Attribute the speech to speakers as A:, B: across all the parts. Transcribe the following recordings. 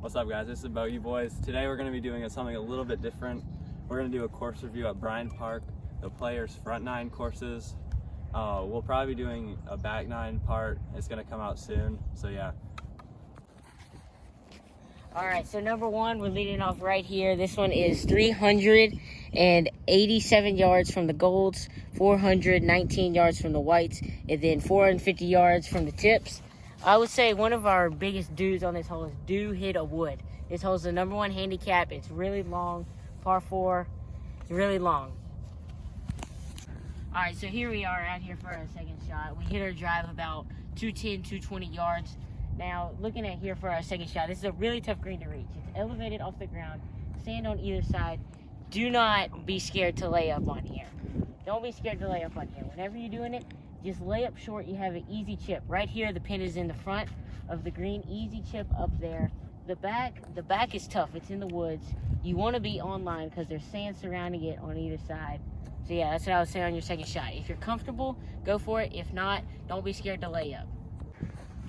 A: What's up, guys? This is Bogey Boys. Today we're going to be doing something a little bit different. We're going to do a course review at Bryan Park, the players' front nine courses. We'll probably be doing a back nine part. It's going to come out soon, so yeah.
B: All right, so number one, we're leading off right here. This one is 387 yards from the golds, 419 yards from the whites, and then 450 yards from the tips. I would say one of our biggest do's on this hole is do hit a wood. This hole's the number one handicap. It's really long, par four. It's really long. All right, so here we are out here for our second shot. We hit our drive about 210, 220 yards. Now, looking at here for our second shot, this is a really tough green to reach. It's elevated off the ground, sand on either side. Do not be scared to lay up on here. Don't be scared to lay up on here. Whenever you're doing it, just lay up short. You have an easy chip. Right here, the pin is in the front of the green. Easy chip up there. The back is tough. It's in the woods. You want to be on line because there's sand surrounding it on either side. So yeah, that's what I would say on your second shot. If you're comfortable, go for it. If not, don't be scared to lay up.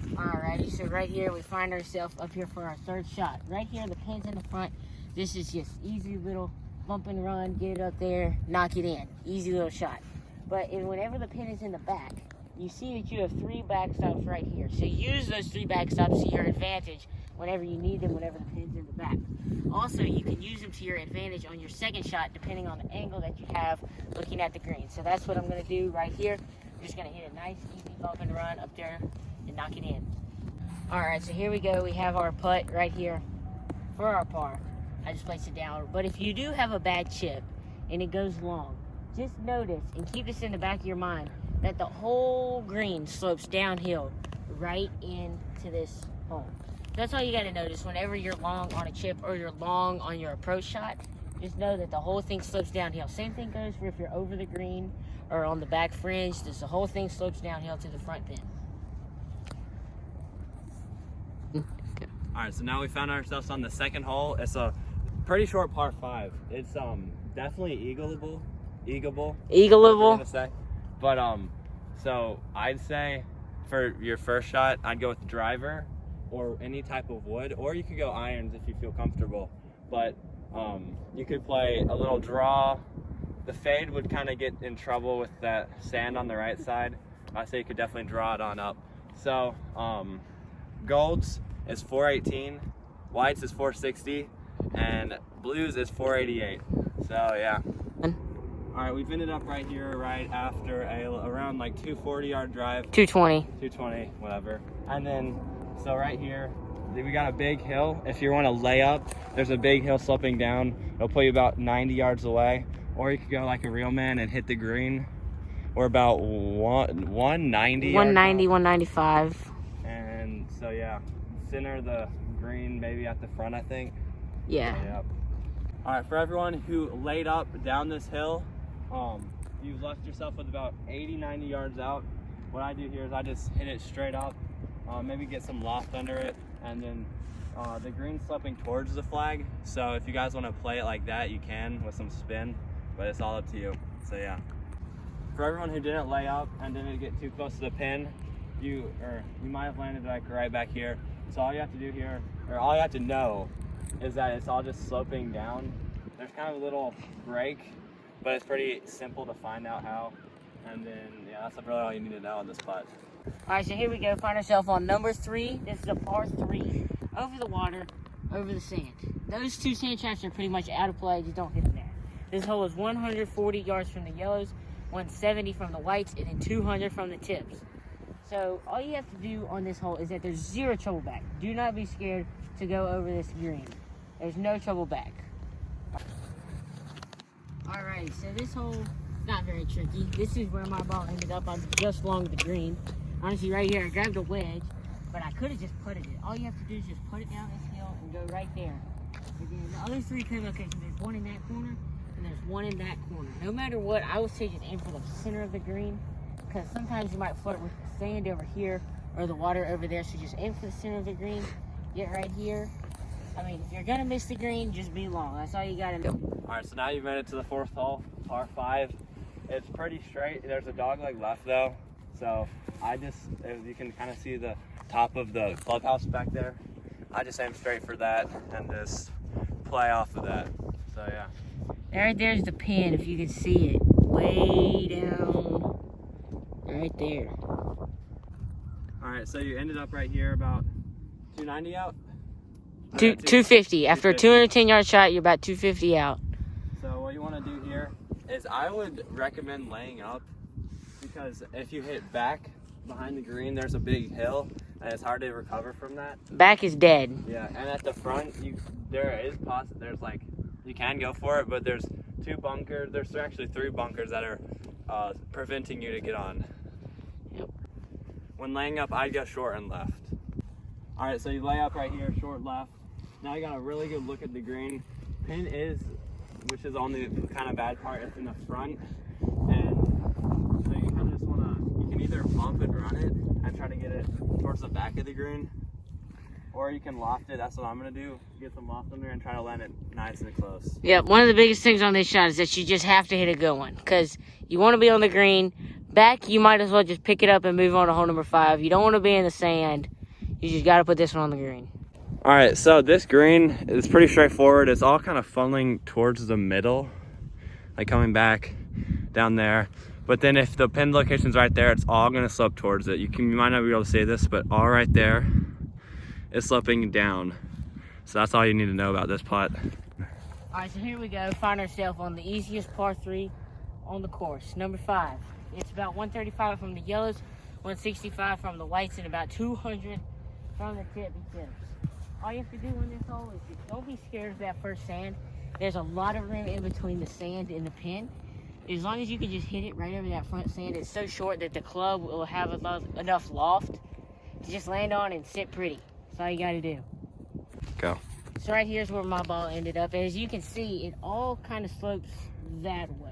B: Alrighty, so right here we find ourselves up here for our third shot. Right here, the pin's in the front. This is just easy little bump and run. Get it up there, knock it in. Easy little shot. But whenever the pin is in the back, you see that you have three backstops right here. So use those three backstops to your advantage whenever you need them, whenever the pin's in the back. Also, you can use them to your advantage on your second shot depending on the angle that you have looking at the green. So that's what I'm going to do right here. I'm just going to hit a nice, easy bump and run up there and knock it in. All right, so here we go. We have our putt right here for our par. I just placed it down. But if you do have a bad chip and it goes long, just notice and keep this in the back of your mind that the whole green slopes downhill right into this hole. That's all you got to notice whenever you're long on a chip or you're long on your approach shot. Just know that the whole thing slopes downhill. Same thing goes for if you're over the green or on the back fringe. The whole thing slopes downhill to the front pin.
A: All right, so now we found ourselves on the second hole. It's a pretty short par 5. It's definitely eagleable. But so I'd say for your first shot, I'd go with the driver or any type of wood, or you could go irons if you feel comfortable. But you could play a little draw. The fade would kind of get in trouble with that sand on the right side. I say you could definitely draw it on up. So golds is 418, whites is 460, and blues is 488. So yeah. All right, we've ended up right here, right after around like 240 yard drive. 220, whatever. And then, so right here, we got a big hill. If you want to lay up, there's a big hill sloping down. It'll put you about 90 yards away. Or you could go like a real man and hit the green. Or about 190.
B: 195.
A: And so yeah, center of the green, maybe at the front, I think.
B: Yeah.
A: Yep. All right, for everyone who laid up down this hill, you've left yourself with about 80, 90 yards out. What I do here is I just hit it straight up, maybe get some loft under it, and then the green's sloping towards the flag. So if you guys want to play it like that, you can with some spin, but it's all up to you. So yeah. For everyone who didn't lay up and didn't get too close to the pin, you might have landed like right back here. So all you have to do here, or all you have to know, is that it's all just sloping down. There's kind of a little break, but it's pretty simple to find out how. And then, yeah, that's really all you need to know on this putt.
B: All right, so here we go. Find ourselves on number 3. This is a par 3. Over the water, over the sand. Those two sand traps are pretty much out of play. Just don't hit them there. This hole is 140 yards from the yellows, 170 from the whites, and then 200 from the tips. So all you have to do on this hole is that there's zero trouble back. Do not be scared to go over this green. There's no trouble back. Alright, so this hole, not very tricky. This is where my ball ended up. I'm just along the green. Honestly, right here, I grabbed a wedge, but I could have just putted it. All you have to do is just put it down this hill and go right there. And then the other 3 co-locations, there's one in that corner, and there's one in that corner. No matter what, I would say just aim for the center of the green, because sometimes you might flirt with the sand over here or the water over there. So just aim for the center of the green, get right here. I mean, if you're gonna miss the green, just be long. That's all you gotta do.
A: All right, so now you've made it to the 4th hole, par 5. It's pretty straight. There's a dog leg left though, so you can kind of see the top of the clubhouse back there. I just aim straight for that and just play off of that. So yeah.
B: Right there's the pin, if you can see it. Way down. Right there.
A: Alright, so you ended up right here about 290 out?
B: 250. After a 210-yard shot, you're about 250 out.
A: So what you want to do here is I would recommend laying up, because if you hit back behind the green, there's a big hill and it's hard to recover from that.
B: Back is dead.
A: Yeah, and at the front, there's like, you can go for it, but there's two bunkers. There's actually three bunkers that are preventing you to get on.
B: Yep.
A: When laying up, I'd go short and left. All right, so you lay up right here, short left. Now you got a really good look at the green. Pin which is on the kind of bad part, it's in the front. And so you kind of just you can either bump and run it and try to get it towards the back of the green, or you can loft it. That's what I'm gonna do. Get some loft under and try to land it nice and close.
B: Yeah, one of the biggest things on this shot is that you just have to hit a good one, because you want to be on the green. Back, you might as well just pick it up and move on to hole number 5. You don't want to be in the sand. You just got to put this one on the green.
A: All right, so this green is pretty straightforward. It's all kind of funneling towards the middle, like coming back down there. But then if the pin location's right there, it's all gonna slope towards it. You might not be able to see this, but all right there is sloping down. So that's all you need to know about this putt.
B: All right, so here we go. Find ourselves on the easiest par 3 on the course, number 5. It's about 135 from the yellows, 165 from the whites, and about 200 from the tippy tips. All you have to do on this hole is just don't be scared of that first sand. There's a lot of room in between the sand and the pin. As long as you can just hit it right over that front sand, it's so short that the club will have enough loft to just land on and sit pretty. That's all you got to do.
A: Go.
B: So right here's where my ball ended up. As you can see, it all kind of slopes that way.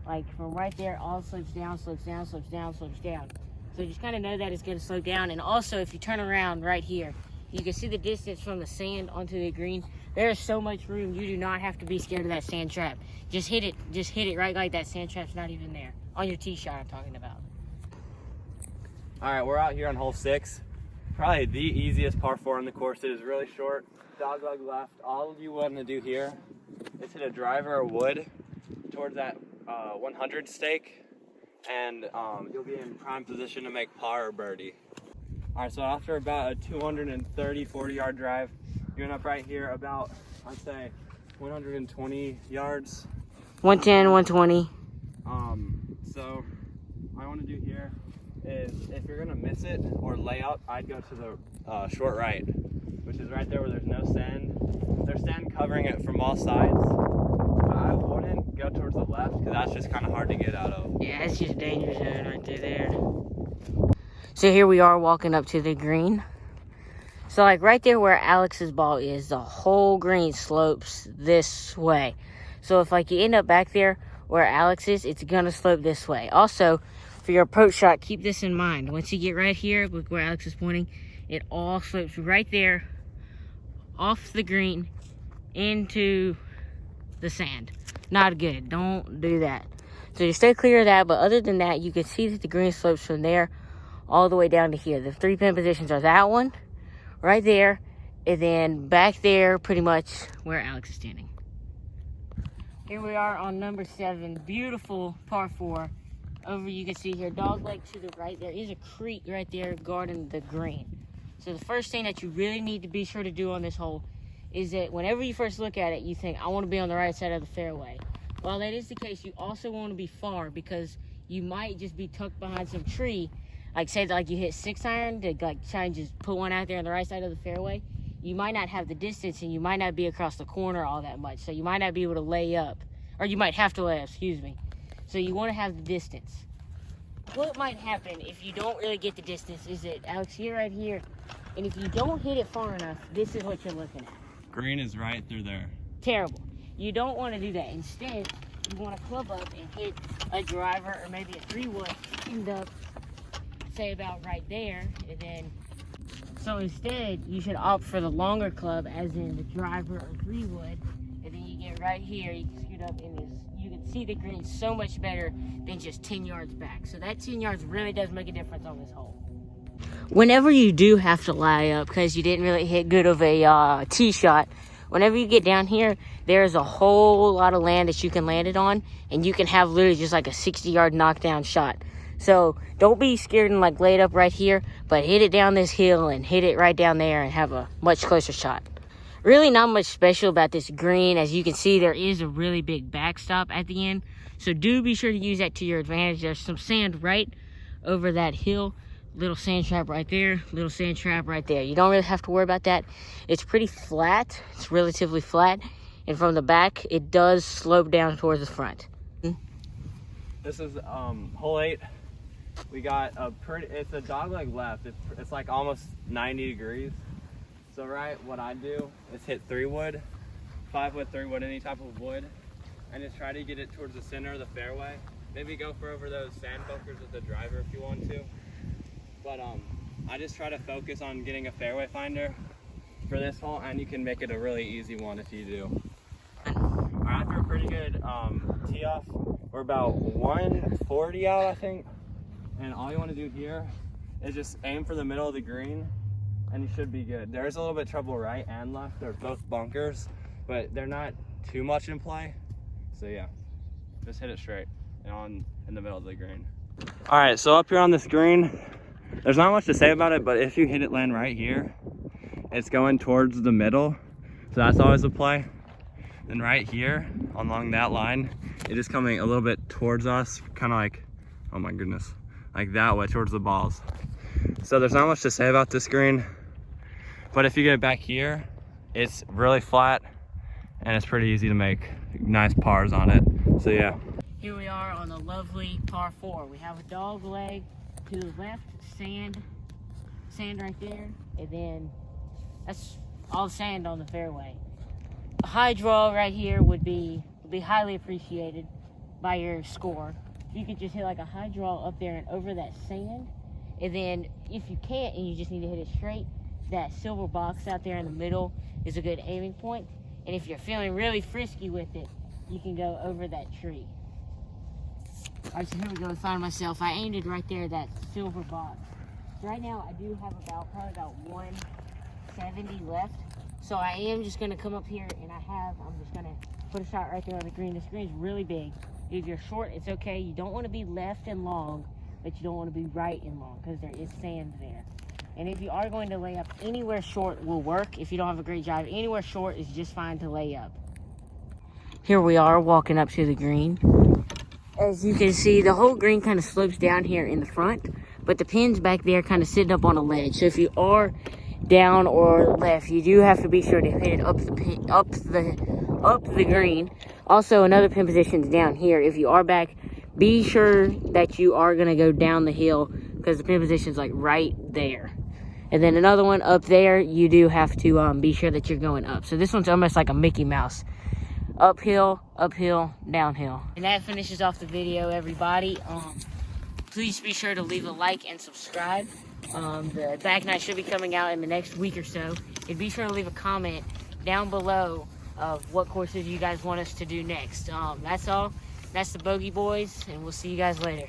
B: Like from right there, all slopes down, slopes down, slopes down, slopes down. So just kind of know that it's going to slope down. And also, if you turn around right here, you can see the distance from the sand onto the green. There is so much room. You do not have to be scared of that sand trap. Just hit it. Just hit it right like that sand trap's not even there. On your tee shot I'm talking about.
A: All right, we're out here on hole 6. Probably the easiest par 4 on the course. It is really short. Dogleg left. All you want to do here is hit a driver or wood towards that 100 stake, and you'll be in prime position to make par or birdie. All right, so after about a 230, 40-yard drive, you end up right here about, I'd say, 120 yards.
B: 110, 120.
A: So what I want to do here is, if you're gonna miss it or lay up, I'd go to the short right, which is right there where there's no sand. There's sand covering it from all sides. But I wouldn't go towards the left, because that's just kind of hard to get out of.
B: Yeah, it's just danger zone right there. So here we are walking up to the green. So like right there where Alex's ball is, the whole green slopes this way. So if like you end up back there where Alex is, it's gonna slope this way. Also, for your approach shot, keep this in mind. Once you get right here, look where Alex is pointing, it all slopes right there off the green into the sand. Not good. Don't do that. So just stay clear of that. But other than that, you can see that the green slopes from there all the way down to here. The 3 pin positions are that one right there, and then back there pretty much where Alex is standing. Here we are on number 7. Beautiful par 4. Over, you can see here, dogleg to the right. There is a creek right there guarding the green. So the first thing that you really need to be sure to do on this hole is that whenever you first look at it, you think, I want to be on the right side of the fairway. While that is the case, you also want to be far, because you might just be tucked behind some tree. Like say that like you hit 6-iron to like try and just put one out there on the right side of the fairway. You might not have the distance, and you might not be across the corner all that much. So you might not be able to lay up, or you might have to lay up, excuse me. So you want to have the distance. What might happen if you don't really get the distance is that Alex, you're right here, and if you don't hit it far enough, this is what you're looking at.
A: Green is right through there.
B: Terrible. You don't want to do that. Instead, you want to club up and hit a driver or maybe a 3-wood, end up, say about right there, and then, so instead, you should opt for the longer club, as in the driver or 3-wood, and then you get right here, you can scoot up in this, you can see the green so much better than just 10 yards back. So that 10 yards really does make a difference on this hole. Whenever you do have to lie up because you didn't really hit good of a tee shot, whenever you get down here, there's a whole lot of land that you can land it on, and you can have literally just like a 60-yard knockdown shot. So don't be scared and like lay it up right here, but hit it down this hill and hit it right down there and have a much closer shot. Really not much special about this green. As you can see, there is a really big backstop at the end. So do be sure to use that to your advantage. There's some sand right over that hill. Little sand trap right there, little sand trap right there. You don't really have to worry about that. It's pretty flat. It's relatively flat. And from the back, it does slope down towards the front.
A: This is hole 8. We got it's a dogleg left. It's like almost 90 degrees. So what I do is hit 3 wood, 5 wood, 3 wood, any type of wood, and just try to get it towards the center of the fairway. Maybe go for over those sand bunkers with the driver if you want to. But I just try to focus on getting a fairway finder for this hole, and you can make it a really easy one if you do. After a pretty good tee off, we're about 140 out, I think. And all you want to do here is just aim for the middle of the green, and you should be good. There's a little bit of trouble right and left. They're both bunkers, but they're not too much in play. So yeah, just hit it straight and in the middle of the green. All right, so up here on this green, there's not much to say about it, but if you hit it land right here, it's going towards the middle. So that's always a play. Then right here, along that line, it is coming a little bit towards us, kind of like, oh my goodness, like that way towards the balls. So there's not much to say about this green, but if you get it back here, it's really flat and it's pretty easy to make nice pars on it. So yeah.
B: Here we are on the lovely par 4. We have a dog leg to the left, sand right there, and then that's all sand on the fairway. A high draw right here would be highly appreciated by your score. If you could just hit like a high draw up there and over that sand, and then if you can't and you just need to hit it straight, that silver box out there in the middle is a good aiming point. And if you're feeling really frisky with it, you can go over that tree. All right, so here we go. Find myself. I aimed it right there, that silver box. So right now, I do have probably about 170 left. So I am just gonna come up here and I'm just gonna put a shot right there on the green. This green is really big. If you're short, it's okay. You don't want to be left and long, but you don't want to be right and long because there is sand there. And if you are going to lay up, anywhere short will work. If you don't have a great drive, anywhere short is just fine to lay up. Here we are walking up to the green. As you can see, the whole green kind of slopes down here in the front, but the pin's back there kind of sitting up on a ledge. So if you are down or left, you do have to be sure to hit it up the green. Also, another pin position is down here. If you are back, be sure that you are going to go down the hill because the pin position is like right there. And then another one up there, you do have to be sure that you're going up. So this one's almost like a Mickey Mouse. Uphill, uphill, downhill. And that finishes off the video, everybody. Please be sure to leave a like and subscribe. The back nine should be coming out in the next week or so. And be sure to leave a comment down below of what courses you guys want us to do next. That's all. That's the Bogey Boys, and we'll see you guys later.